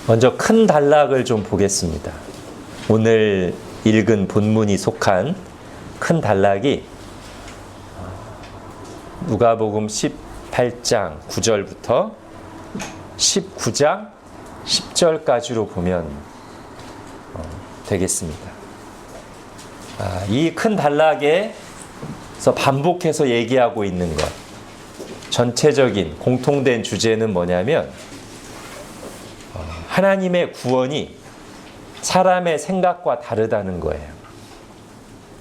먼저 큰 단락을 좀 보겠습니다. 오늘 읽은 본문이 속한 큰 단락이 누가복음 18장 9절부터 19장 10절까지로 보면 되겠습니다. 이 큰 단락에서 반복해서 얘기하고 있는 것, 전체적인 공통된 주제는 뭐냐면 하나님의 구원이 사람의 생각과 다르다는 거예요.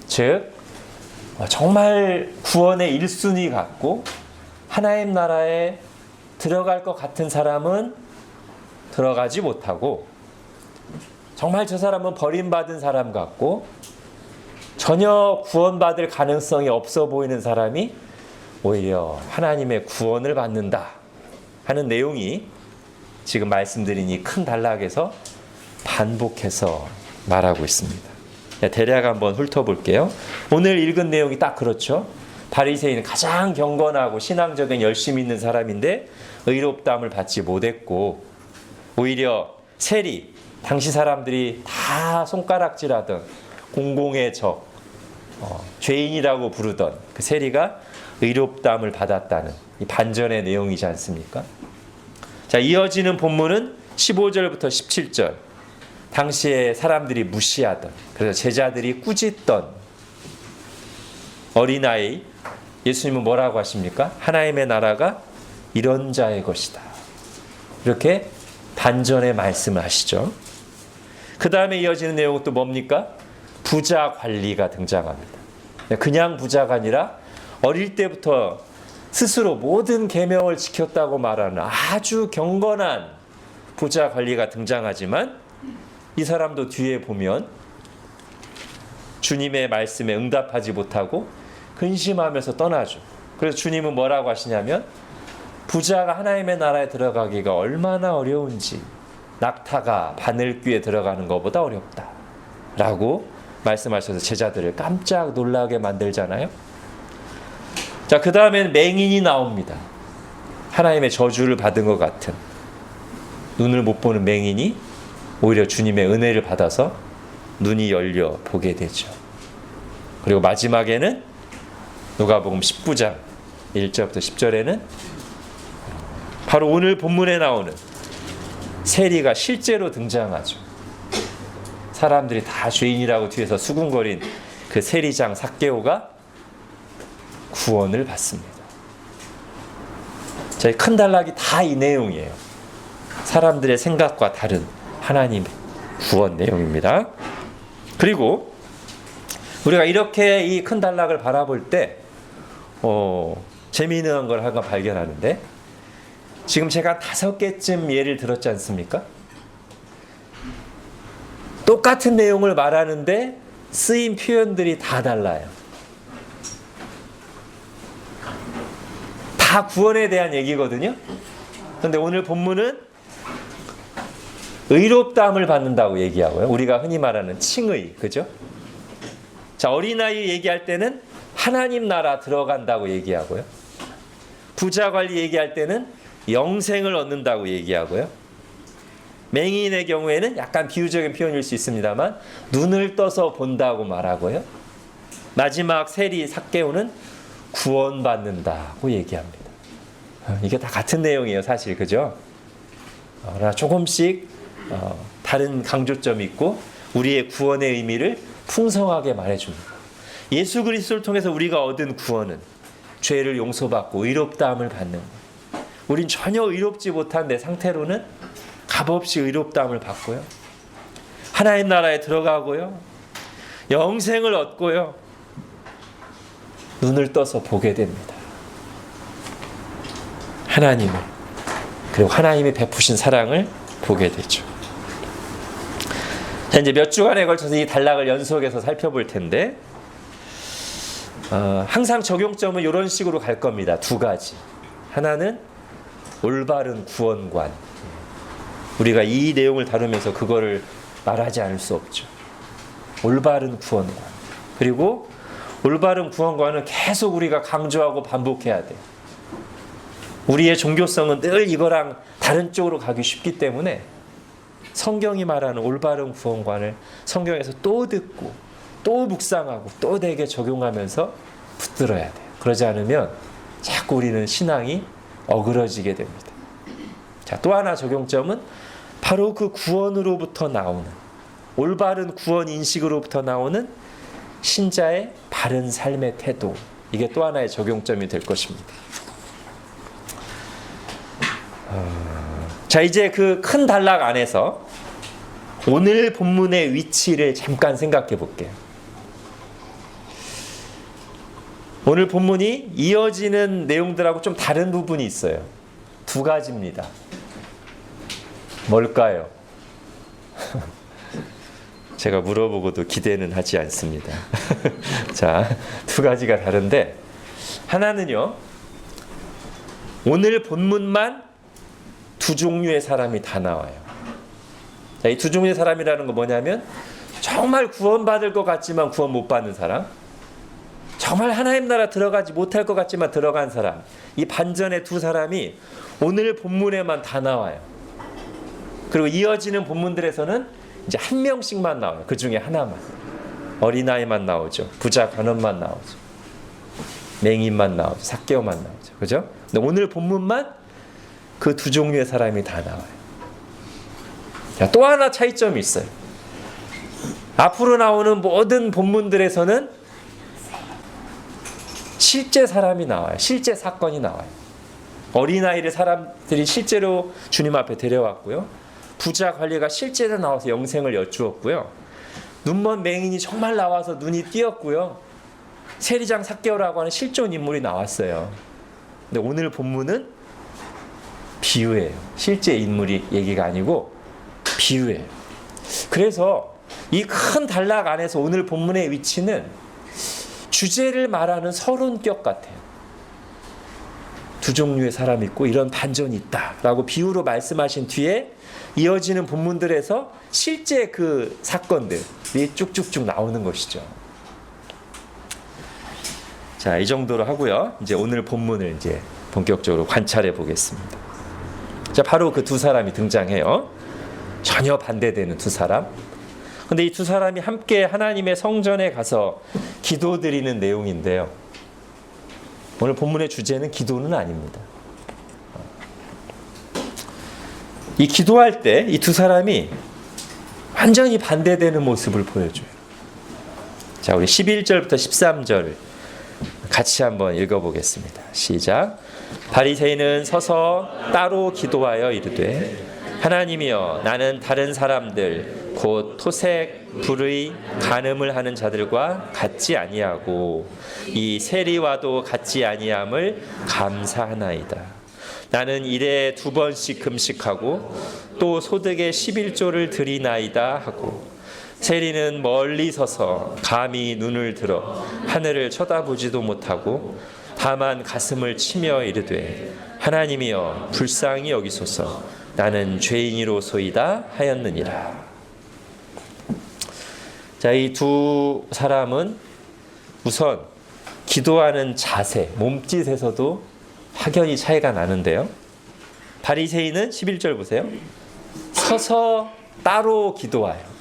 즉 정말 구원의 1순위 같고 하나님 나라에 들어갈 것 같은 사람은 들어가지 못하고, 정말 저 사람은 버림받은 사람 같고 전혀 구원받을 가능성이 없어 보이는 사람이 오히려 하나님의 구원을 받는다 하는 내용이 지금 말씀드린 이 큰 단락에서 반복해서 말하고 있습니다. 대략 한번 훑어볼게요. 오늘 읽은 내용이 딱 그렇죠. 바리새인은 가장 경건하고 신앙적인 열심이 있는 사람인데 의롭다함을 받지 못했고, 오히려 세리, 당시 사람들이 다 손가락질하던 공공의 적, 죄인이라고 부르던 그 세리가 의롭다함을 받았다는 이 반전의 내용이지 않습니까? 자, 이어지는 본문은 15절부터 17절. 당시에 사람들이 무시하던, 그래서 제자들이 꾸짖던 어린아이, 예수님은 뭐라고 하십니까? 하나님의 나라가 이런 자의 것이다. 이렇게 반전의 말씀을 하시죠. 그 다음에 이어지는 내용은 또 뭡니까? 부자 관리가 등장합니다. 그냥 부자가 아니라 어릴 때부터 스스로 모든 계명을 지켰다고 말하는 아주 경건한 부자 관리가 등장하지만, 이 사람도 뒤에 보면 주님의 말씀에 응답하지 못하고 근심하면서 떠나죠. 그래서 주님은 뭐라고 하시냐면, 부자가 하나님의 나라에 들어가기가 얼마나 어려운지 낙타가 바늘귀에 들어가는 것보다 어렵다 라고 말씀하셔서 제자들을 깜짝 놀라게 만들잖아요. 자, 그 다음에는 맹인이 나옵니다. 하나님의 저주를 받은 것 같은, 눈을 못 보는 맹인이 오히려 주님의 은혜를 받아서 눈이 열려 보게 되죠. 그리고 마지막에는 누가복음 19장 1절부터 10절에는 바로 오늘 본문에 나오는 세리가 실제로 등장하죠. 사람들이 다 죄인이라고 뒤에서 수군거린 그 세리장 삭개오가 구원을 받습니다. 저희 큰 단락이 다 이 내용이에요. 사람들의 생각과 다른 하나님의 구원 내용입니다. 그리고 우리가 이렇게 이 큰 단락을 바라볼 때 재미있는 걸 하나 발견하는데, 지금 제가 5개쯤 예를 들었지 않습니까? 똑같은 내용을 말하는데 쓰인 표현들이 다 달라요. 다 구원에 대한 얘기거든요. 그런데 오늘 본문은 의롭다함을 받는다고 얘기하고요. 우리가 흔히 말하는 칭의, 그죠? 자, 어린아이 얘기할 때는 하나님 나라 들어간다고 얘기하고요. 부자 관리 얘기할 때는 영생을 얻는다고 얘기하고요. 맹인의 경우에는 약간 비유적인 표현일 수 있습니다만 눈을 떠서 본다고 말하고요. 마지막 세리 삭개오는 구원받는다고 얘기합니다. 이게 다 같은 내용이에요, 사실, 그죠? 그러나 조금씩 다른 강조점이 있고 우리의 구원의 의미를 풍성하게 말해줍니다. 예수 그리스도를 통해서 우리가 얻은 구원은 죄를 용서받고 의롭다함을 받는 거예요. 우린 전혀 의롭지 못한 내 상태로는 값없이 의롭다함을 받고요. 하나님 나라에 들어가고요. 영생을 얻고요. 눈을 떠서 보게 됩니다. 하나님을, 그리고 하나님이 베푸신 사랑을 보게 되죠. 자, 이제 몇 주간에 걸쳐서 이 단락을 연속해서 살펴볼 텐데, 항상 적용점은 이런 식으로 갈 겁니다. 2가지. 하나는 올바른 구원관. 우리가 이 내용을 다루면서 그거를 말하지 않을 수 없죠. 올바른 구원관. 그리고 올바른 구원관은 계속 우리가 강조하고 반복해야 돼요. 우리의 종교성은 늘 이거랑 다른 쪽으로 가기 쉽기 때문에 성경이 말하는 올바른 구원관을 성경에서 또 듣고 또 묵상하고 또 내게 적용하면서 붙들어야 돼요. 그러지 않으면 자꾸 우리는 신앙이 어그러지게 됩니다. 자, 또 하나 적용점은 바로 그 구원으로부터 나오는, 올바른 구원 인식으로부터 나오는 신자의 바른 삶의 태도, 이게 또 하나의 적용점이 될 것입니다. 자, 이제 그 큰 단락 안에서 오늘 본문의 위치를 잠깐 생각해 볼게요. 오늘 본문이 이어지는 내용들하고 좀 다른 부분이 있어요. 두 가지입니다. 뭘까요? 제가 물어보고도 기대는 하지 않습니다. 자, 두 가지가 다른데, 하나는요, 오늘 본문만 두 종류의 사람이 다 나와요. 자, 이 두 종류의 사람이라는 건 뭐냐면, 정말 구원받을 것 같지만 구원 못 받는 사람, 정말 하나님 나라 들어가지 못할 것 같지만 들어간 사람, 이 반전의 두 사람이 오늘 본문에만 다 나와요. 그리고 이어지는 본문들에서는 이제 한 명씩만 나와요. 그 중에 하나만. 어린아이만 나오죠. 부자 관원만 나오죠. 맹인만 나오죠. 삭개오만 나오죠. 그죠? 근데 오늘 본문만 그 두 종류의 사람이 다 나와요. 자, 또 하나 차이점이 있어요. 앞으로 나오는 모든 본문들에서는 실제 사람이 나와요. 실제 사건이 나와요. 어린아이를 사람들이 실제로 주님 앞에 데려왔고요. 부자 관리가 실제로 나와서 영생을 여쭈었고요. 눈먼 맹인이 정말 나와서 눈이 띄었고요. 세리장 삭개오라고 하는 실존 인물이 나왔어요. 근데 오늘 본문은 비유예요. 실제 인물이 얘기가 아니고 비유예요. 그래서 이 큰 단락 안에서 오늘 본문의 위치는 주제를 말하는 서론격 같아요. 두 종류의 사람이 있고 이런 반전이 있다라고 비유로 말씀하신 뒤에 이어지는 본문들에서 실제 그 사건들이 쭉쭉쭉 나오는 것이죠. 자, 이 정도로 하고요. 이제 오늘 본문을 이제 본격적으로 관찰해 보겠습니다. 자, 바로 그 두 사람이 등장해요. 전혀 반대되는 두 사람. 근데 이 두 사람이 함께 하나님의 성전에 가서 기도드리는 내용인데요. 오늘 본문의 주제는 기도는 아닙니다. 이 기도할 때 이 두 사람이 완전히 반대되는 모습을 보여줘요. 자, 우리 11절부터 13절 같이 한번 읽어보겠습니다. 시작. 바리새인은 서서 따로 기도하여 이르되 하나님이여, 나는 다른 사람들 곧 토색, 불의, 간음을 하는 자들과 같지 아니하고 이 세리와도 같지 아니함을 감사하나이다. 나는 일에 2번씩 금식하고 또 소득의 11조를 드리나이다 하고, 세리는 멀리 서서 감히 눈을 들어 하늘을 쳐다보지도 못하고 다만 가슴을 치며 이르되 하나님이여, 불쌍히 여기소서, 나는 죄인이로소이다 하였느니라. 자, 이 두 사람은 우선 기도하는 자세, 몸짓에서도 확연히 차이가 나는데요. 바리새인은 11절 보세요. 서서 따로 기도하여.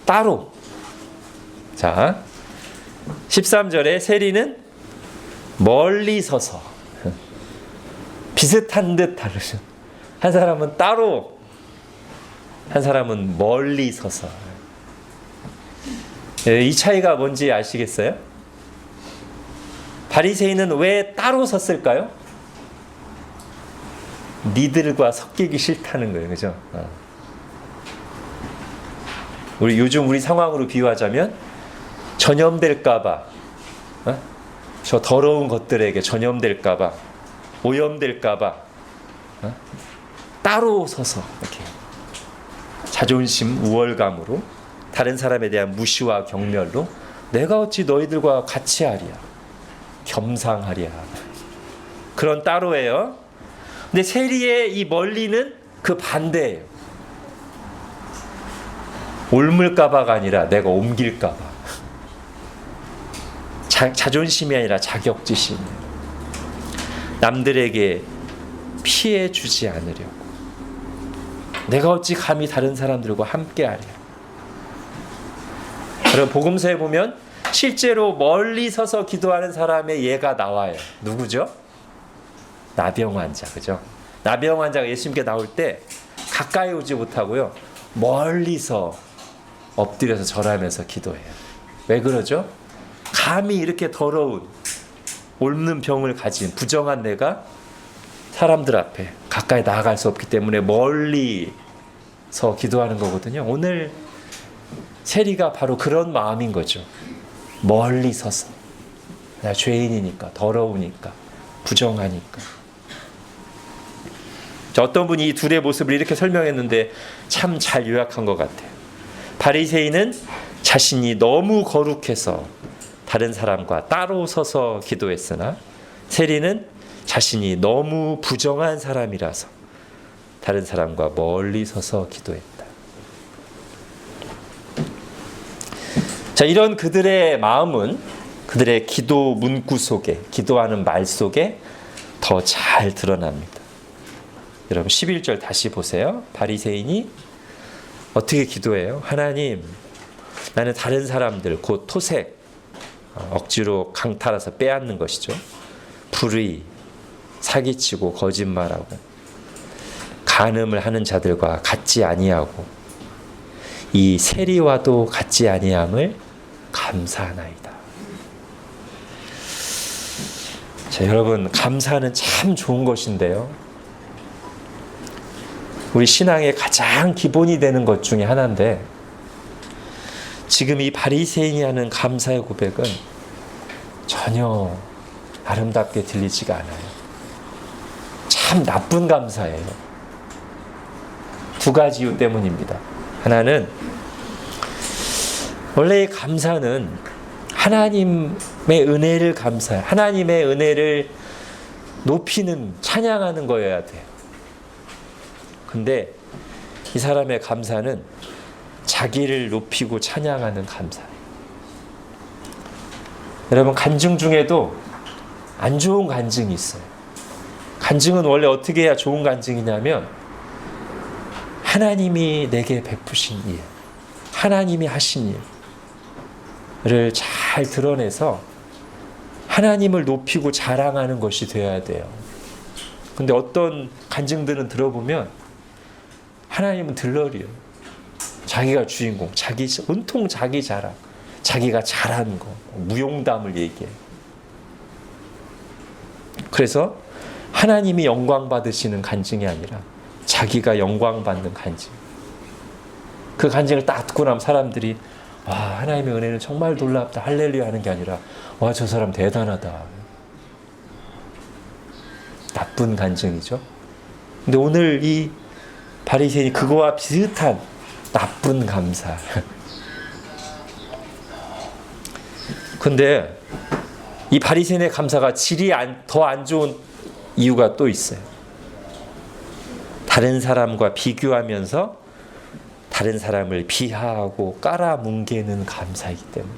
따로. 자, 13절에 세리는 멀리 서서. 비슷한 듯 다르죠. 한 사람은 따로, 한 사람은 멀리 서서. 이 차이가 뭔지 아시겠어요? 바리새인은 왜 따로 섰을까요? 니들과 섞이기 싫다는 거예요. 그죠? 우리 요즘 우리 상황으로 비유하자면 전염될까봐, 저 더러운 것들에게 전염될까봐, 오염될까봐 따로 서서 이렇게 자존심, 우월감으로, 다른 사람에 대한 무시와 경멸로 내가 어찌 너희들과 같이 하랴, 겸상하랴, 그런 따로예요. 근데 세리의 이 멀리는 그 반대예요. 옮을까봐가 아니라 내가 옮길까봐. 자존심이 아니라 자격지심이에요. 남들에게 피해 주지 않으려고. 내가 어찌 감히 다른 사람들과 함께하랴. 여러분 복음서에 보면 실제로 멀리 서서 기도하는 사람의 예가 나와요. 누구죠? 나병 환자, 그죠? 나병 환자가 예수님께 나올 때 가까이 오지 못하고요, 멀리서 엎드려서 절하면서 기도해요. 왜 그러죠? 감히 이렇게 더러운 옮는 병을 가진 부정한 내가 사람들 앞에 가까이 나아갈 수 없기 때문에 멀리서 기도하는 거거든요. 오늘 세리가 바로 그런 마음인 거죠. 멀리 서서. 나 죄인이니까, 더러우니까, 부정하니까. 어떤 분이 이 둘의 모습을 이렇게 설명했는데 참 잘 요약한 것 같아요. 바리새인은 자신이 너무 거룩해서 다른 사람과 따로 서서 기도했으나, 세리는 자신이 너무 부정한 사람이라서 다른 사람과 멀리 서서 기도했다. 자, 이런 그들의 마음은 그들의 기도 문구 속에, 기도하는 말 속에 더 잘 드러납니다. 여러분 11절 다시 보세요. 바리새인이 어떻게 기도해요? 하나님, 나는 다른 사람들, 곧 토색, 억지로 강탈해서 빼앗는 것이죠. 불의, 사기치고 거짓말하고 간음을 하는 자들과 같지 아니하고 이 세리와도 같지 아니함을 감사하나이다. 자, 여러분 감사는 참 좋은 것인데요, 우리 신앙의 가장 기본이 되는 것 중에 하나인데, 지금 이 바리새인이 하는 감사의 고백은 전혀 아름답게 들리지가 않아요. 참 나쁜 감사예요. 두 가지 이유 때문입니다. 하나는, 원래 감사는 하나님의 은혜를 감사해, 하나님의 은혜를 높이는, 찬양하는 거여야 돼요. 근데 이 사람의 감사는 자기를 높이고 찬양하는 감사예요. 여러분 간증 중에도 안 좋은 간증이 있어요. 간증은 원래 어떻게 해야 좋은 간증이냐면, 하나님이 내게 베푸신 일, 하나님이 하신 일을 잘 드러내서 하나님을 높이고 자랑하는 것이 되어야 돼요. 근데 어떤 간증들은 들어보면 하나님은 들러리요. 자기가 주인공, 온통 자기 자랑, 자기가 잘한 거, 무용담을 얘기해. 그래서 하나님이 영광 받으시는 간증이 아니라 자기가 영광 받는 간증. 그 간증을 딱 듣고 나면 사람들이 와, 하나님의 은혜는 정말 놀랍다, 할렐루야 하는 게 아니라 와, 저 사람 대단하다. 나쁜 간증이죠. 근데 오늘 이 바리새인이 그거와 비슷한 나쁜 감사. 근데 이 바리새인의 감사가 질이 더 안 좋은 이유가 또 있어요. 다른 사람과 비교하면서 다른 사람을 비하하고 깔아뭉개는 감사이기 때문에.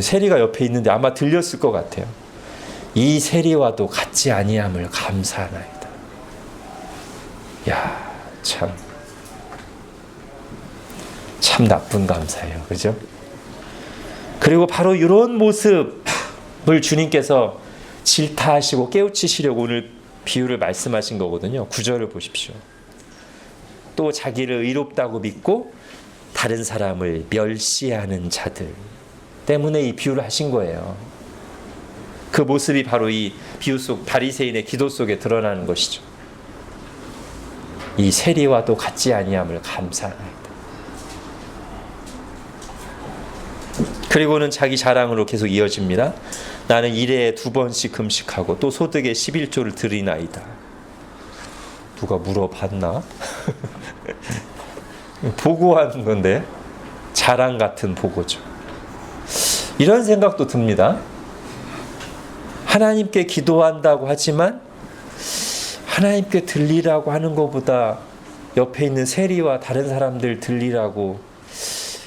세리가 옆에 있는데 아마 들렸을 것 같아요. 이 세리와도 같지 아니함을 감사하나이다. 야, 참 나쁜 감사예요. 그죠? 그리고 바로 이런 모습을 주님께서 질타하시고 깨우치시려고 오늘 비유를 말씀하신 거거든요. 9절을 보십시오. 또 자기를 의롭다고 믿고 다른 사람을 멸시하는 자들 때문에 이 비유를 하신 거예요. 그 모습이 바로 이 비유 속 바리새인의 기도 속에 드러나는 것이죠. 이 세리와도 같지 아니함을 감사하나이다. 그리고는 자기 자랑으로 계속 이어집니다. 나는 일에 2번씩 금식하고 또 소득의 11조를 드리나이다. 누가 물어봤나? 보고하는 건데 자랑 같은 보고죠. 이런 생각도 듭니다. 하나님께 기도한다고 하지만 하나님께 들리라고 하는 것보다 옆에 있는 세리와 다른 사람들 들리라고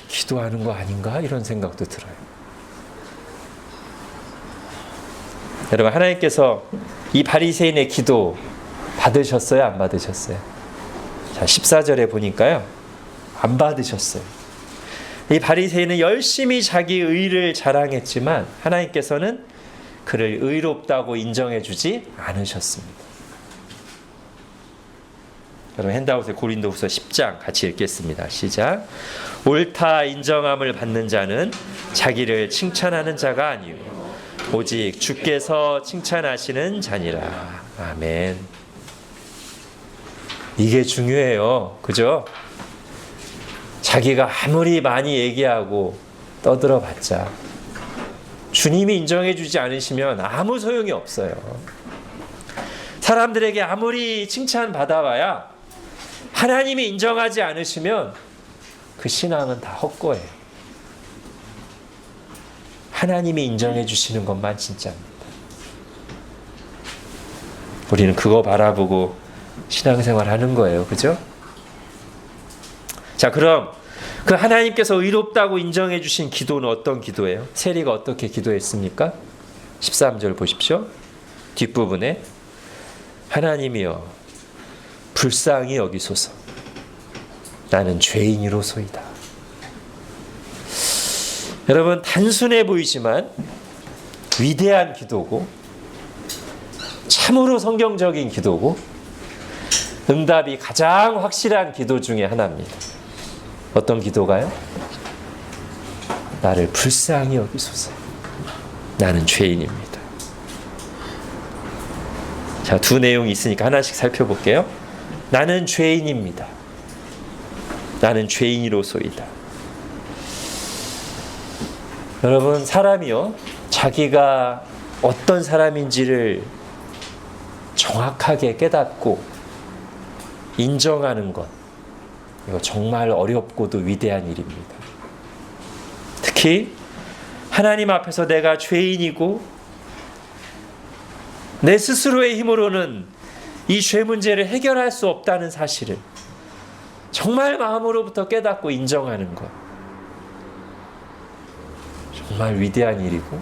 기도하는 거 아닌가? 이런 생각도 들어요. 여러분, 하나님께서 이 바리새인의 기도 받으셨어요? 안 받으셨어요? 자, 14절에 보니까요, 안 받으셨어요. 이 바리새인은 열심히 자기 의를 자랑했지만 하나님께서는 그를 의롭다고 인정해 주지 않으셨습니다. 여러분, 핸드아웃에 고린도후서 10장 같이 읽겠습니다. 시작. 옳다 인정함을 받는 자는 자기를 칭찬하는 자가 아니요 오직 주께서 칭찬하시는 자니라. 아멘. 이게 중요해요. 그죠? 자기가 아무리 많이 얘기하고 떠들어봤자 주님이 인정해 주지 않으시면 아무 소용이 없어요. 사람들에게 아무리 칭찬받아봐야 하나님이 인정하지 않으시면 그 신앙은 다 헛거예요. 하나님이 인정해 주시는 것만 진짜입니다. 우리는 그거 바라보고 신앙생활 하는 거예요. 그죠? 자, 그럼 그 하나님께서 의롭다고 인정해 주신 기도는 어떤 기도예요? 세리가 어떻게 기도했습니까? 13절 보십시오. 뒷부분에 하나님이여 불쌍히 여기소서 나는 죄인이로소이다. 여러분, 단순해 보이지만 위대한 기도고 참으로 성경적인 기도고 응답이 가장 확실한 기도 중에 하나입니다. 어떤 기도가요? 나를 불쌍히 여기소서 나는 죄인입니다. 자, 두 내용이 있으니까 하나씩 살펴볼게요. 나는 죄인입니다. 나는 죄인이로소이다. 여러분, 사람이요, 자기가 어떤 사람인지를 정확하게 깨닫고 인정하는 것, 이거 정말 어렵고도 위대한 일입니다. 특히 하나님 앞에서 내가 죄인이고 내 스스로의 힘으로는 이 죄 문제를 해결할 수 없다는 사실을 정말 마음으로부터 깨닫고 인정하는 것, 정말 위대한 일이고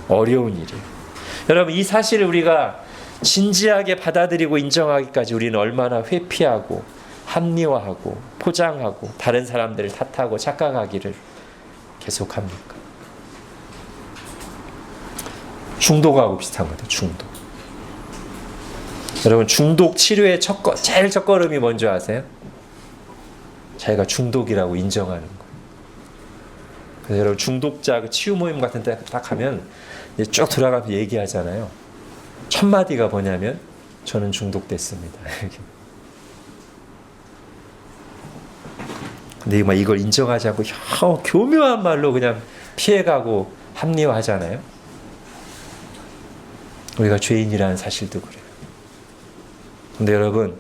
어려운 일이에요. 여러분, 이 사실을 우리가 진지하게 받아들이고 인정하기까지 우리는 얼마나 회피하고 합리화하고 포장하고 다른 사람들을 탓하고 착각하기를 계속합니까? 중독하고 비슷한 거죠. 중독. 여러분, 중독 치료의 제일 첫걸음이 뭔지 아세요? 자기가 중독이라고 인정하는 거예요. 그래서 여러분, 중독자 치유 모임 같은 데 딱 가면 이제 쭉 돌아가면서 얘기하잖아요. 첫 마디가 뭐냐면 저는 중독됐습니다. 근데 이걸 인정하지 않고 교묘한 말로 그냥 피해가고 합리화하잖아요. 우리가 죄인이라는 사실도 그래요. 근데 여러분,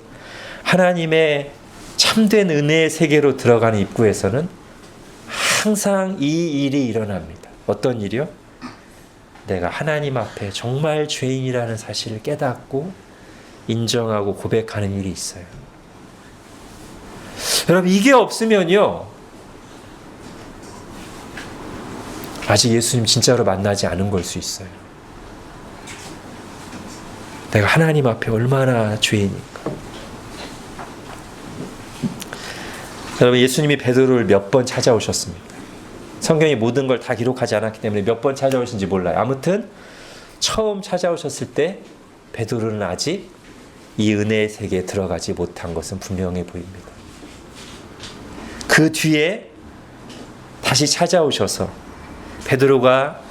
하나님의 참된 은혜의 세계로 들어가는 입구에서는 항상 이 일이 일어납니다. 어떤 일이요? 내가 하나님 앞에 정말 죄인이라는 사실을 깨닫고 인정하고 고백하는 일이 있어요. 여러분, 이게 없으면요, 아직 예수님 진짜로 만나지 않은 걸 수 있어요. 내가 하나님 앞에 얼마나 죄인인가. 여러분, 예수님이 베드로를 몇 번 찾아오셨습니까? 성경이 모든 걸 다 기록하지 않았기 때문에 몇 번 찾아오신지 몰라요. 아무튼 처음 찾아오셨을 때 베드로는 아직 이 은혜의 세계에 들어가지 못한 것은 분명해 보입니다. 그 뒤에 다시 찾아오셔서 베드로가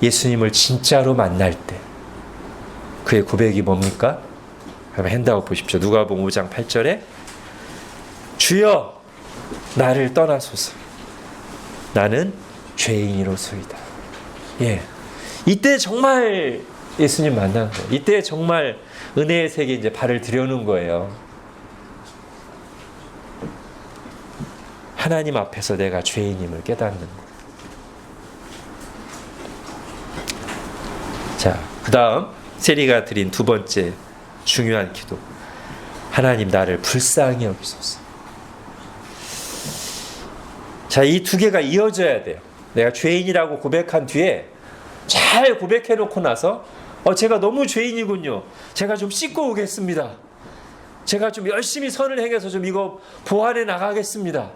예수님을 진짜로 만날 때 그의 고백이 뭡니까? 한번 핸드아웃 보십시오. 누가복음 5장 8절에 주여 나를 떠나소서 나는 죄인이로소이다. 예, 이때 정말 예수님 만난 거예요. 이때 정말 은혜의 세계에 이제 발을 들여놓은 거예요. 하나님 앞에서 내가 죄인임을 깨닫는 거. 자, 그 다음 세리가 드린 두 번째 중요한 기도. 하나님 나를 불쌍히 여기소서. 자, 이 두 개가 이어져야 돼요. 내가 죄인이라고 고백한 뒤에 잘 고백해놓고 나서 제가 너무 죄인이군요. 제가 좀 씻고 오겠습니다. 제가 좀 열심히 선을 행해서 좀 이거 보완해 나가겠습니다.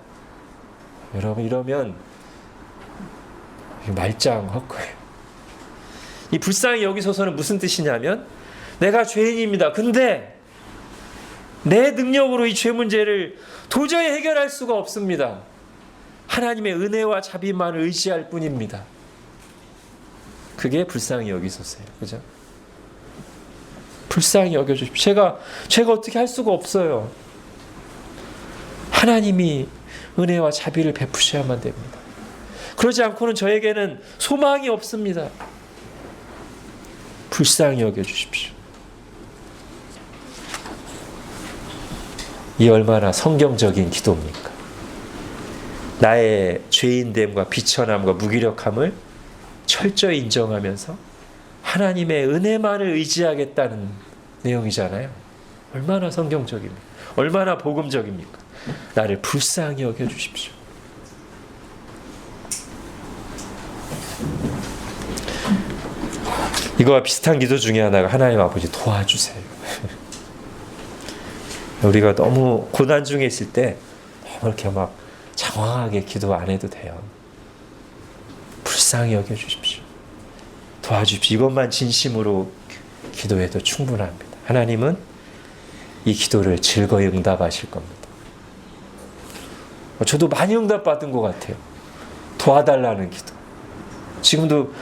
여러분, 이러면 말짱할 거예요. 이 불쌍히 여기소서는 무슨 뜻이냐면, 내가 죄인입니다. 근데 내 능력으로 이 죄 문제를 도저히 해결할 수가 없습니다. 하나님의 은혜와 자비만을 의지할 뿐입니다. 그게 불쌍히 여기소서예요. 그죠? 불쌍히 여겨주십시오. 제가 어떻게 할 수가 없어요. 하나님이 은혜와 자비를 베푸셔야만 됩니다. 그러지 않고는 저에게는 소망이 없습니다. 불쌍히 여겨주십시오. 이 얼마나 성경적인 기도입니까? 나의 죄인됨과 비천함과 무기력함을 철저히 인정하면서 하나님의 은혜만을 의지하겠다는 내용이잖아요. 얼마나 성경적입니까? 얼마나 복음적입니까? 나를 불쌍히 여겨주십시오. 이거와 비슷한 기도 중에 하나가 하나님 아버지 도와주세요. 우리가 너무 고난 중에 있을 때 너무 이렇게 막 장황하게 기도 안 해도 돼요. 불쌍히 여겨주십시오. 도와주십시오. 이것만 진심으로 기도해도 충분합니다. 하나님은 이 기도를 즐거이 응답하실 겁니다. 저도 많이 응답받은 것 같아요. 도와달라는 기도. 지금도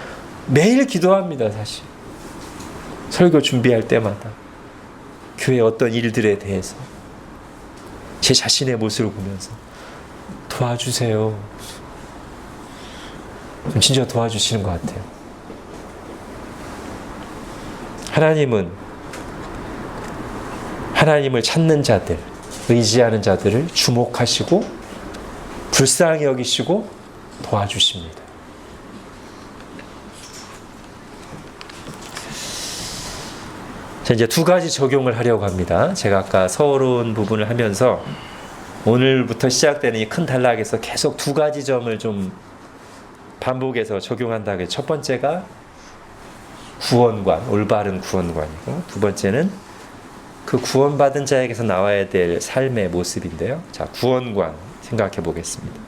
매일 기도합니다, 사실. 설교 준비할 때마다. 교회 어떤 일들에 대해서 제 자신의 모습을 보면서 도와주세요. 진짜 도와주시는 것 같아요. 하나님은 하나님을 찾는 자들, 의지하는 자들을 주목하시고 불쌍히 여기시고 도와주십니다. 자, 이제 두 가지 적용을 하려고 합니다. 제가 아까 서론 부분을 하면서 오늘부터 시작되는 이 큰 단락에서 계속 두 가지 점을 좀 반복해서 적용한다고. 첫 번째가 구원관, 올바른 구원관이고, 두 번째는 그 구원받은 자에게서 나와야 될 삶의 모습인데요. 자, 구원관 생각해 보겠습니다.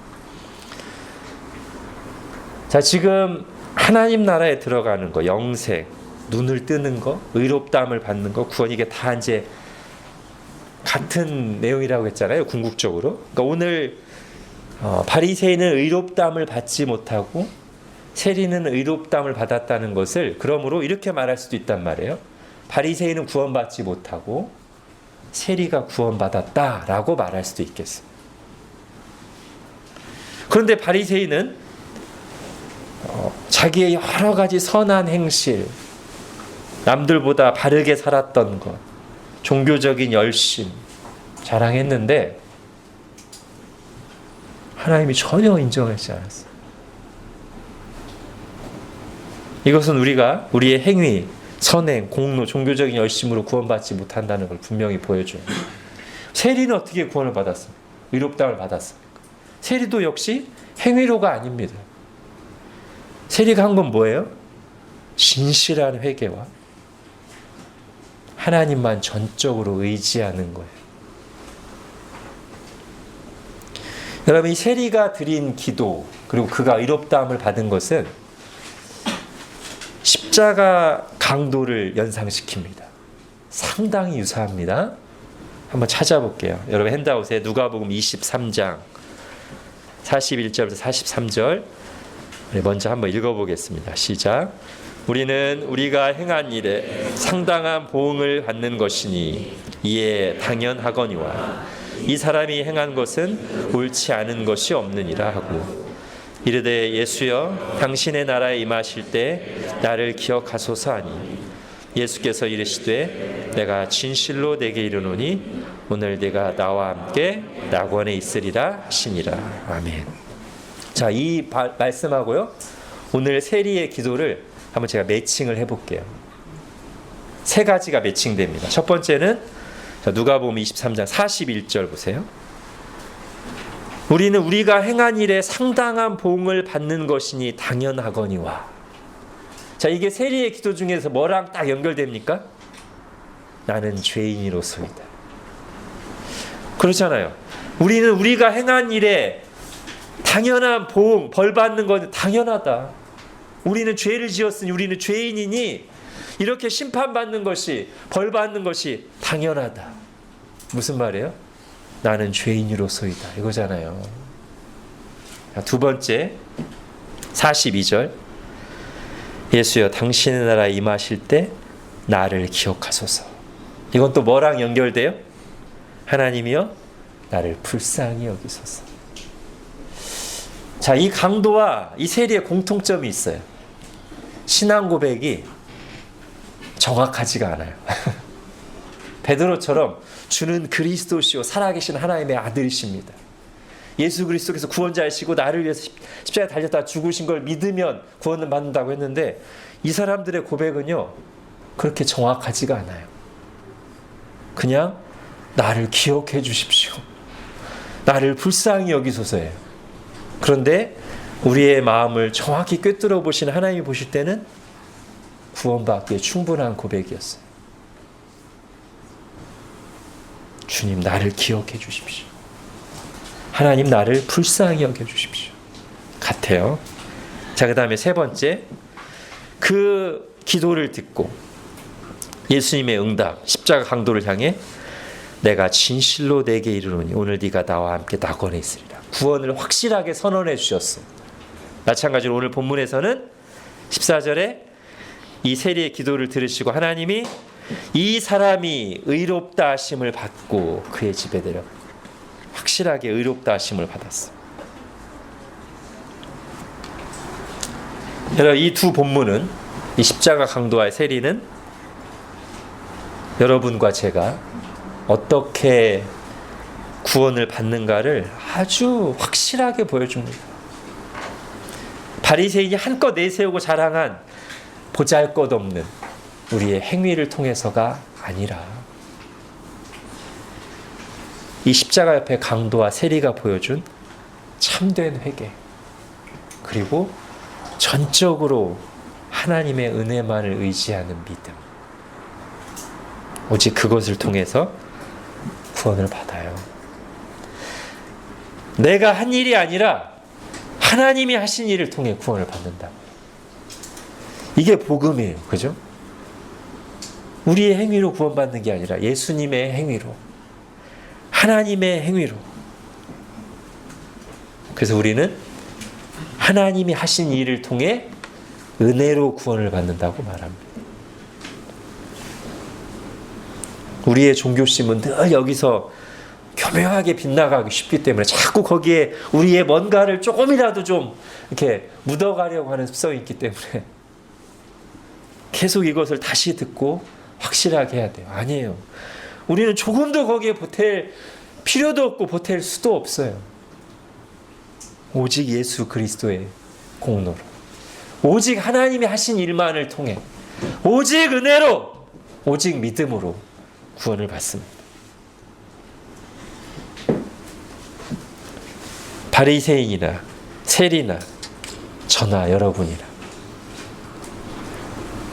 자, 지금 하나님 나라에 들어가는 거, 영생, 눈을 뜨는 거, 의롭다함을 받는 거, 구원, 이게 다 이제 같은 내용이라고 했잖아요, 궁극적으로. 그러니까 오늘 바리새인은 의롭다함을 받지 못하고 세리는 의롭다함을 받았다는 것을 그러므로 이렇게 말할 수도 있단 말이에요. 바리새인은 구원받지 못하고 세리가 구원받았다라고 말할 수도 있겠어요. 그런데 바리새인은 자기의 여러 가지 선한 행실, 남들보다 바르게 살았던 것, 종교적인 열심 자랑했는데 하나님이 전혀 인정하지 않았어요. 이것은 우리의 행위, 선행, 공로, 종교적인 열심으로 구원받지 못한다는 걸 분명히 보여줘요. 세리는 어떻게 구원을 받았습니까? 의롭다함을 받았습니까? 세리도 역시 행위로가 아닙니다. 세리가 한 건 뭐예요? 진실한 회개와 하나님만 전적으로 의지하는 거예요. 여러분, 이 세리가 드린 기도, 그리고 그가 의롭다함을 받은 것은 십자가 강도를 연상시킵니다. 상당히 유사합니다. 한번 찾아볼게요. 여러분 핸드아웃에 누가복음 23장 41절부터 43절 먼저 한번 읽어보겠습니다. 시작. 우리는 우리가 행한 일에 상당한 보응을 받는 것이니 이에 당연하거니와 이 사람이 행한 것은 옳지 않은 것이 없느니라 하고, 이르되 예수여 당신의 나라에 임하실 때 나를 기억하소서 하니, 예수께서 이르시되 내가 진실로 내게 이르노니 오늘 내가 나와 함께 낙원에 있으리라 하시니라. 아멘. 자, 이 말씀하고요 오늘 세리의 기도를 한번 제가 매칭을 해볼게요. 세 가지가 매칭됩니다. 첫 번째는 누가복음 23장 41절 보세요. 우리는 우리가 행한 일에 상당한 보응을 받는 것이니 당연하거니와. 자, 이게 세리의 기도 중에서 뭐랑 딱 연결됩니까? 나는 죄인이로소이다. 그렇잖아요. 우리는 우리가 행한 일에 당연한 보응, 벌 받는 건 당연하다. 우리는 죄를 지었으니 우리는 죄인이니 이렇게 심판받는 것이, 벌 받는 것이 당연하다. 무슨 말이에요? 나는 죄인으로소이다. 이거잖아요. 두 번째, 42절. 예수여, 당신의 나라에 임하실 때 나를 기억하소서. 이건 또 뭐랑 연결돼요? 하나님이여, 나를 불쌍히 여기소서. 자, 이 강도와 이 세리의 공통점이 있어요. 신앙 고백이 정확하지가 않아요. 베드로처럼 주는 그리스도시요 살아계신 하나님의 아들이십니다. 예수 그리스도께서 구원자이시고 나를 위해서 십자가에 달렸다 죽으신 걸 믿으면 구원을 받는다고 했는데, 이 사람들의 고백은요 그렇게 정확하지가 않아요. 그냥 나를 기억해 주십시오, 나를 불쌍히 여기소서예요. 그런데 우리의 마음을 정확히 꿰뚫어 보시는 하나님이 보실 때는 구원받기에 충분한 고백이었어요. 주님, 나를 기억해 주십시오. 하나님, 나를 불쌍히 여겨 주십시오. 같아요. 자, 그 다음에 세 번째, 그 기도를 듣고 예수님의 응답, 십자가 강도를 향해 내가 진실로 내게 이르노니 오늘 네가 나와 함께 낙원에 있으리라. 구원을 확실하게 선언해 주셨어요. 마찬가지로 오늘 본문에서는 14절에 이 세리의 기도를 들으시고 하나님이 이 사람이 의롭다 하심을 받고 그의 집에 데려, 확실하게 의롭다 하심을 받았어요. 여러분, 이 두 본문은, 이 십자가 강도와의 세리는 여러분과 제가 어떻게 구원을 받는가를 아주 확실하게 보여줍니다. 바리새인이 한껏 내세우고 자랑한 보잘것없는 우리의 행위를 통해서가 아니라 이 십자가 옆에 강도와 세리가 보여준 참된 회개, 그리고 전적으로 하나님의 은혜만을 의지하는 믿음, 오직 그것을 통해서 구원을 받아요. 내가 한 일이 아니라 하나님이 하신 일을 통해 구원을 받는다. 이게 복음이에요. 그죠? 우리의 행위로 구원받는 게 아니라 예수님의 행위로, 하나님의 행위로. 그래서 우리는 하나님이 하신 일을 통해 은혜로 구원을 받는다고 말합니다. 우리의 종교심은 늘 여기서 교묘하게 빗나가기 쉽기 때문에 자꾸 거기에 우리의 뭔가를 조금이라도 좀 이렇게 묻어가려고 하는 습성이 있기 때문에 계속 이것을 다시 듣고 확실하게 해야 돼요. 아니에요. 우리는 조금도 거기에 보탤 필요도 없고 보탤 수도 없어요. 오직 예수 그리스도의 공로로, 오직 하나님이 하신 일만을 통해, 오직 은혜로, 오직 믿음으로 구원을 받습니다. 바리새인이나 세리나 저나 여러분이나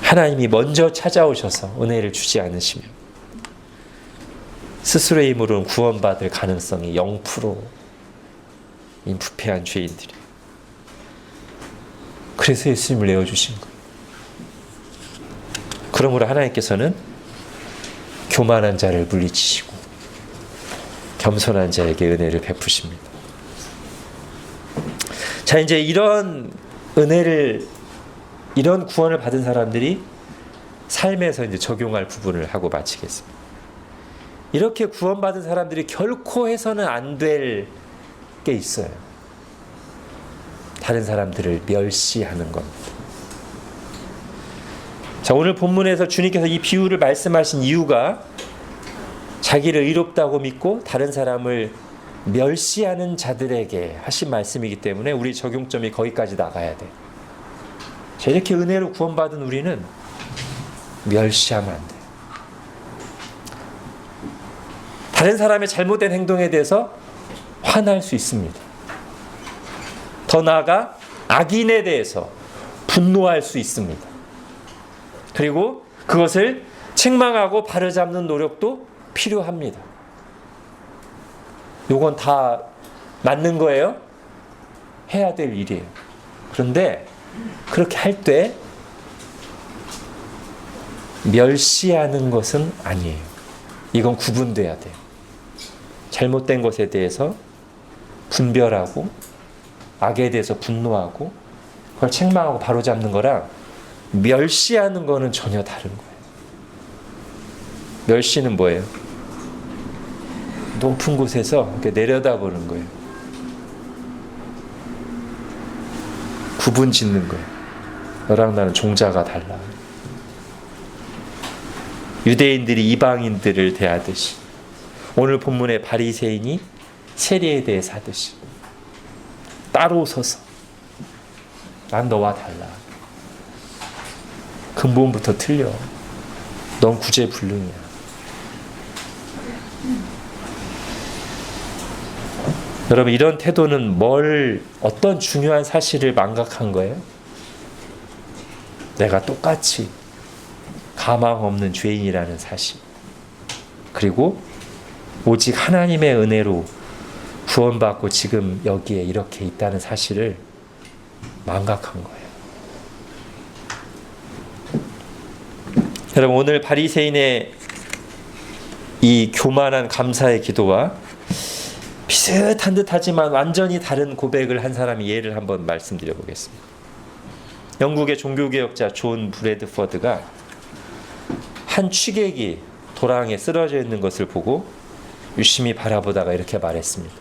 하나님이 먼저 찾아오셔서 은혜를 주지 않으시면 스스로의 힘으로는 구원받을 가능성이 0%인 부패한 죄인들이. 그래서 예수님을 내어주신 거예요. 그러므로 하나님께서는 교만한 자를 물리치시고 겸손한 자에게 은혜를 베푸십니다. 자, 이제 이런 은혜를, 이런 구원을 받은 사람들이 삶에서 이제 적용할 부분을 하고 마치겠습니다. 이렇게 구원받은 사람들이 결코 해서는 안 될 게 있어요. 다른 사람들을 멸시하는 겁니다. 자, 오늘 본문에서 주님께서 이 비유를 말씀하신 이유가 자기를 의롭다고 믿고 다른 사람을 멸시하는 자들에게 하신 말씀이기 때문에 우리 적용점이 거기까지 나가야 돼. 자, 이렇게 은혜로 구원받은 우리는 멸시하면 안 돼. 다른 사람의 잘못된 행동에 대해서 화날 수 있습니다. 더 나아가 악인에 대해서 분노할 수 있습니다. 그리고 그것을 책망하고 바로잡는 노력도 필요합니다. 요건 다 맞는 거예요. 해야 될 일이에요. 그런데 그렇게 할 때 멸시하는 것은 아니에요. 이건 구분돼야 돼요. 잘못된 것에 대해서 분별하고 악에 대해서 분노하고 그걸 책망하고 바로잡는 거랑 멸시하는 거는 전혀 다른 거예요. 멸시는 뭐예요? 높은 곳에서 이렇게 내려다보는 거예요. 구분 짓는 거예요. 너랑 나는 종자가 달라. 유대인들이 이방인들을 대하듯이 오늘 본문의 바리새인이 세리에 대해서 하듯이 따로 서서 난 너와 달라. 근본부터 틀려. 넌 구제불능이야. 여러분, 이런 태도는 어떤 중요한 사실을 망각한 거예요? 내가 똑같이 가망 없는 죄인이라는 사실, 그리고 오직 하나님의 은혜로 구원받고 지금 여기에 이렇게 있다는 사실을 망각한 거예요. 여러분, 오늘 바리새인의 이 교만한 감사의 기도와 비슷한 듯하지만 완전히 다른 고백을 한 사람의 예를 한번 말씀드려 보겠습니다. 영국의 종교개혁자 존 브래드퍼드가 한 취객이 도랑에 쓰러져 있는 것을 보고 유심히 바라보다가 이렇게 말했습니다.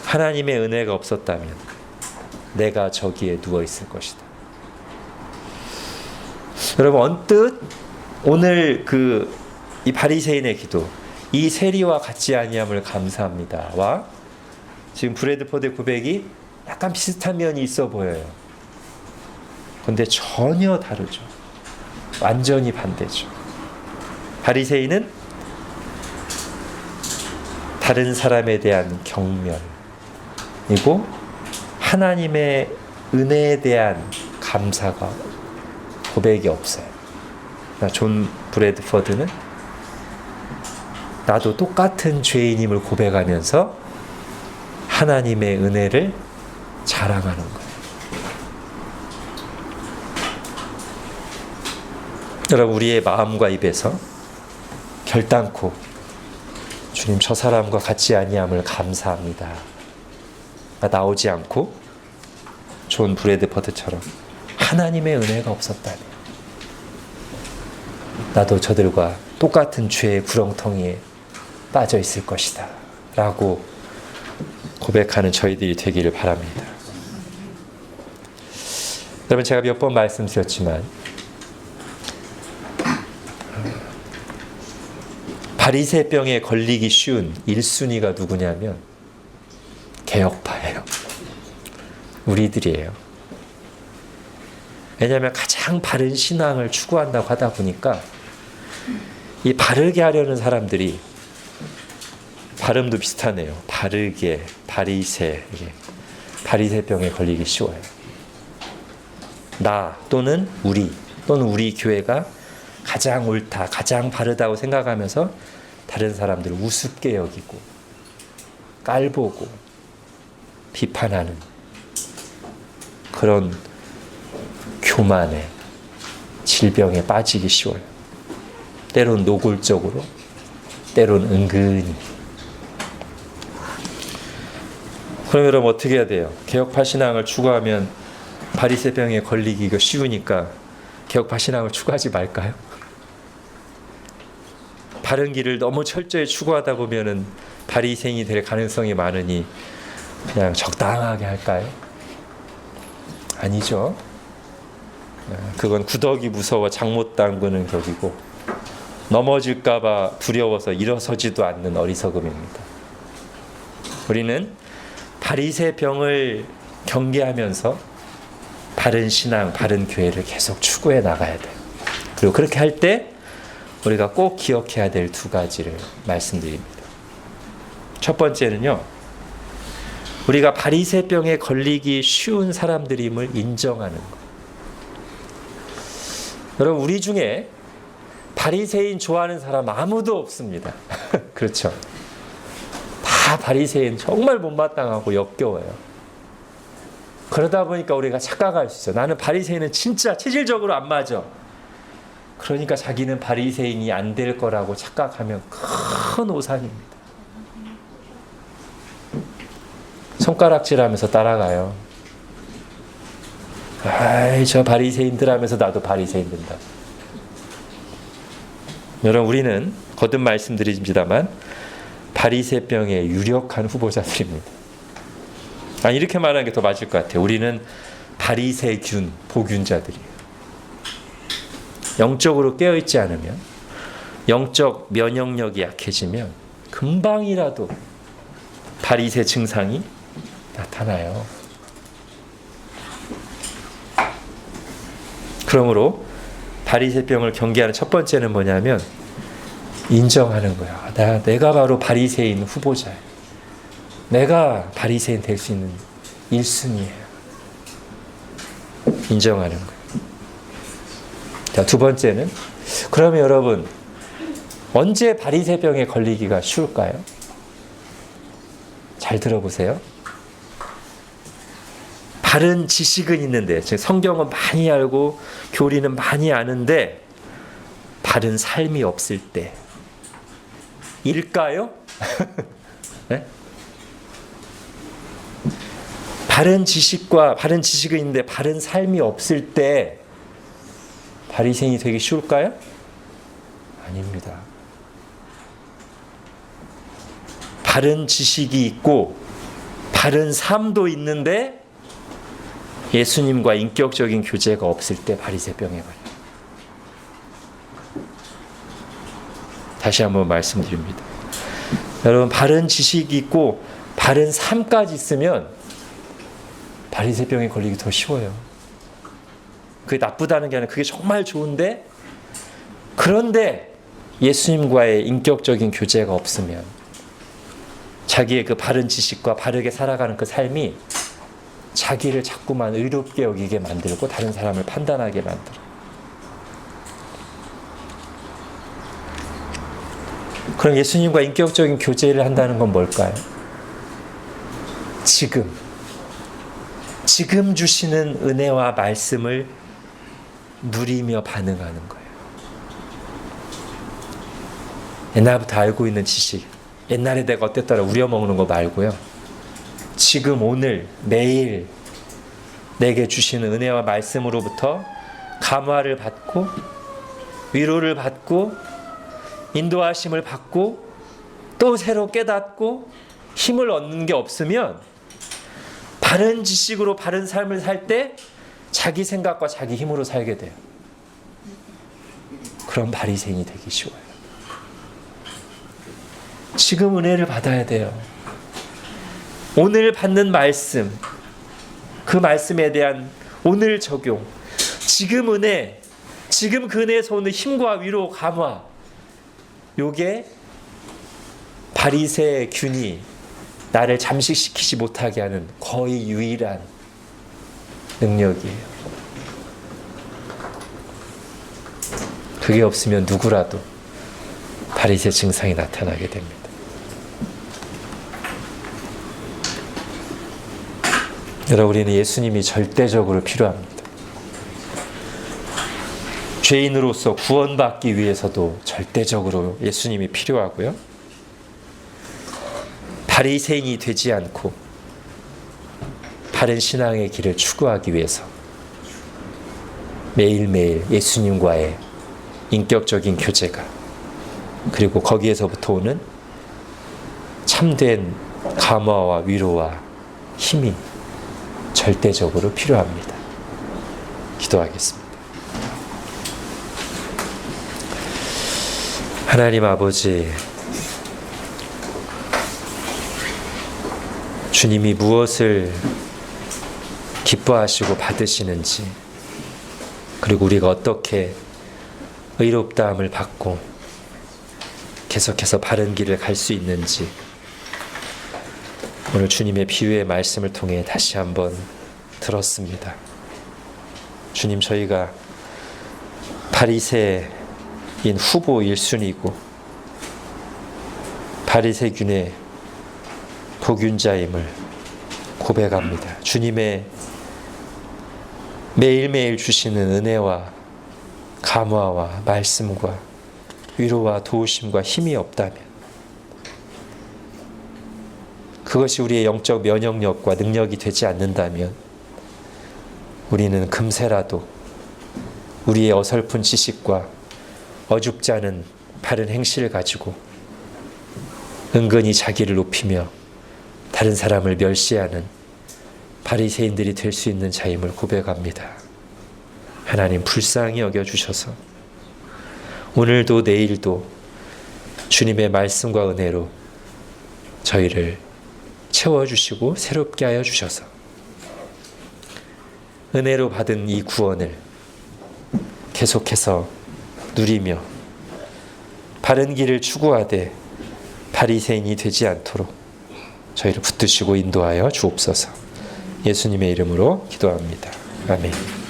하나님의 은혜가 없었다면 내가 저기에 누워 있을 것이다. 여러분, 언뜻 오늘 이 바리새인의 기도, 이 세리와 같지 아니함을 감사합니다와 지금 브래드퍼드의 고백이 약간 비슷한 면이 있어 보여요. 그런데 전혀 다르죠. 완전히 반대죠. 바리새인은 다른 사람에 대한 경멸이고 하나님의 은혜에 대한 감사가 고백이 없어요. 존 브래드퍼드는 나도 똑같은 죄인임을 고백하면서 하나님의 은혜를 자랑하는 거예요. 여러분, 우리의 마음과 입에서 결단코 주님, 저 사람과 같지 아니함을 감사합니다 나오지 않고 존 브래드퍼드처럼 하나님의 은혜가 없었다면 나도 저들과 똑같은 죄의 구렁텅이에 빠져 있을 것이다 라고 고백하는 저희들이 되기를 바랍니다. 여러분, 제가 몇 번 말씀드렸지만 바리새병에 걸리기 쉬운 1순위가 누구냐면 개혁파예요. 우리들이에요. 왜냐하면 가장 바른 신앙을 추구한다고 하다 보니까 이 바르게 하려는 사람들이, 발음도 비슷하네요. 바르게, 바리새병에 걸리기 쉬워요. 나 또는 우리 교회가 가장 옳다, 가장 바르다고 생각하면서 다른 사람들을 우습게 여기고 깔보고 비판하는 그런 교만의 질병에 빠지기 쉬워요. 때론 노골적으로, 때론 은근히. 그럼 여러분, 어떻게 해야 돼요? 개혁파 신앙을 추구하면 바리새병에 걸리기가 쉬우니까 개혁파 신앙을 추구하지 말까요? 바른 길을 너무 철저히 추구하다 보면은 바리새인이 될 가능성이 많으니 그냥 적당하게 할까요? 아니죠. 그건 구더기 무서워 장 못 담그는 격이고 넘어질까봐 두려워서 일어서지도 않는 어리석음입니다. 우리는 바리새병을 경계하면서 바른 신앙, 바른 교회를 계속 추구해 나가야 돼요. 그리고 그렇게 할 때 우리가 꼭 기억해야 될 두 가지를 말씀드립니다. 첫 번째는요, 우리가 바리새병에 걸리기 쉬운 사람들임을 인정하는 것. 여러분, 우리 중에 바리새인 좋아하는 사람 아무도 없습니다. 그렇죠? 다 바리새인 정말 못마땅하고 역겨워요. 그러다 보니까 우리가 착각할 수 있어요. 나는 바리새인은 진짜 체질적으로 안 맞아. 그러니까 자기는 바리새인이 안 될 거라고 착각하면 큰 오산입니다. 손가락질하면서 따라가요. 아이, 저 바리새인들 하면서 나도 바리새인 된다. 여러분, 우리는 거듭 말씀드립니다만 바리새병의 유력한 후보자들입니다. 이렇게 말하는 게 더 맞을 것 같아요. 우리는 바리새균, 보균자들이에요. 영적으로 깨어있지 않으면, 영적 면역력이 약해지면 금방이라도 바리새 증상이 나타나요. 그러므로 바리새병을 경계하는 첫 번째는 뭐냐면 인정하는 거야. 내가 바로 바리새인 후보자야. 내가 바리새인 될 수 있는 1순위예요. 인정하는 거예요. 자, 두 번째는, 그러면 여러분, 언제 바리새병에 걸리기가 쉬울까요? 잘 들어보세요. 바른 지식은 있는데, 즉 성경은 많이 알고 교리는 많이 아는데 바른 삶이 없을 때 일까요? 네? 바른 지식은 있는데 바른 삶이 없을 때 바리새인이 되기 쉬울까요? 아닙니다. 바른 지식이 있고 바른 삶도 있는데 예수님과 인격적인 교제가 없을 때 바리새병에 걸려요. 다시 한번 말씀드립니다. 여러분, 바른 지식이 있고 바른 삶까지 있으면 바리새병에 걸리기 더 쉬워요. 그게 나쁘다는 게 아니라 그게 정말 좋은데, 그런데 예수님과의 인격적인 교제가 없으면 자기의 그 바른 지식과 바르게 살아가는 그 삶이 자기를 자꾸만 의롭게 여기게 만들고 다른 사람을 판단하게 만들어. 그럼 예수님과 인격적인 교제를 한다는 건 뭘까요? 지금 주시는 은혜와 말씀을 누리며 반응하는 거예요. 옛날부터 알고 있는 지식, 옛날에 내가 어땠더라 우려먹는 거 말고요. 지금, 오늘, 매일 내게 주시는 은혜와 말씀으로부터 감화를 받고 위로를 받고 인도하심을 받고 또 새로 깨닫고 힘을 얻는 게 없으면 바른 지식으로 바른 삶을 살 때 자기 생각과 자기 힘으로 살게 돼요. 그럼 바리새인이 되기 쉬워요. 지금 은혜를 받아야 돼요. 오늘 받는 말씀, 그 말씀에 대한 오늘 적용, 지금 은혜, 지금 그 은혜에서 오는 힘과 위로, 감화, 요게 바리새의 균이 나를 잠식시키지 못하게 하는 거의 유일한 능력이에요. 그게 없으면 누구라도 바리새 증상이 나타나게 됩니다. 여러분, 우리는 예수님이 절대적으로 필요합니다. 죄인으로서 구원받기 위해서도 절대적으로 예수님이 필요하고요. 바리새인이 되지 않고 바른 신앙의 길을 추구하기 위해서 매일매일 예수님과의 인격적인 교제가, 그리고 거기에서부터 오는 참된 감화와 위로와 힘이 절대적으로 필요합니다. 기도하겠습니다. 하나님 아버지, 주님이 무엇을 기뻐하시고 받으시는지, 그리고 우리가 어떻게 의롭다함을 받고 계속해서 바른 길을 갈 수 있는지 오늘 주님의 비유의 말씀을 통해 다시 한번 들었습니다. 주님, 저희가 바리새인 후보 1순위고 바리새균의 복균자임을 고백합니다. 주님의 매일매일 주시는 은혜와 감화와 말씀과 위로와 도우심과 힘이 없다면, 그것이 우리의 영적 면역력과 능력이 되지 않는다면 우리는 금세라도 우리의 어설픈 지식과 어줍지 않은 바른 행실을 가지고 은근히 자기를 높이며 다른 사람을 멸시하는 바리새인들이 될 수 있는 자임을 고백합니다. 하나님 불쌍히 여겨주셔서 오늘도 내일도 주님의 말씀과 은혜로 저희를 채워주시고 새롭게 하여 주셔서 은혜로 받은 이 구원을 계속해서 누리며 바른 길을 추구하되 바리새인이 되지 않도록 저희를 붙드시고 인도하여 주옵소서. 예수님의 이름으로 기도합니다. 아멘.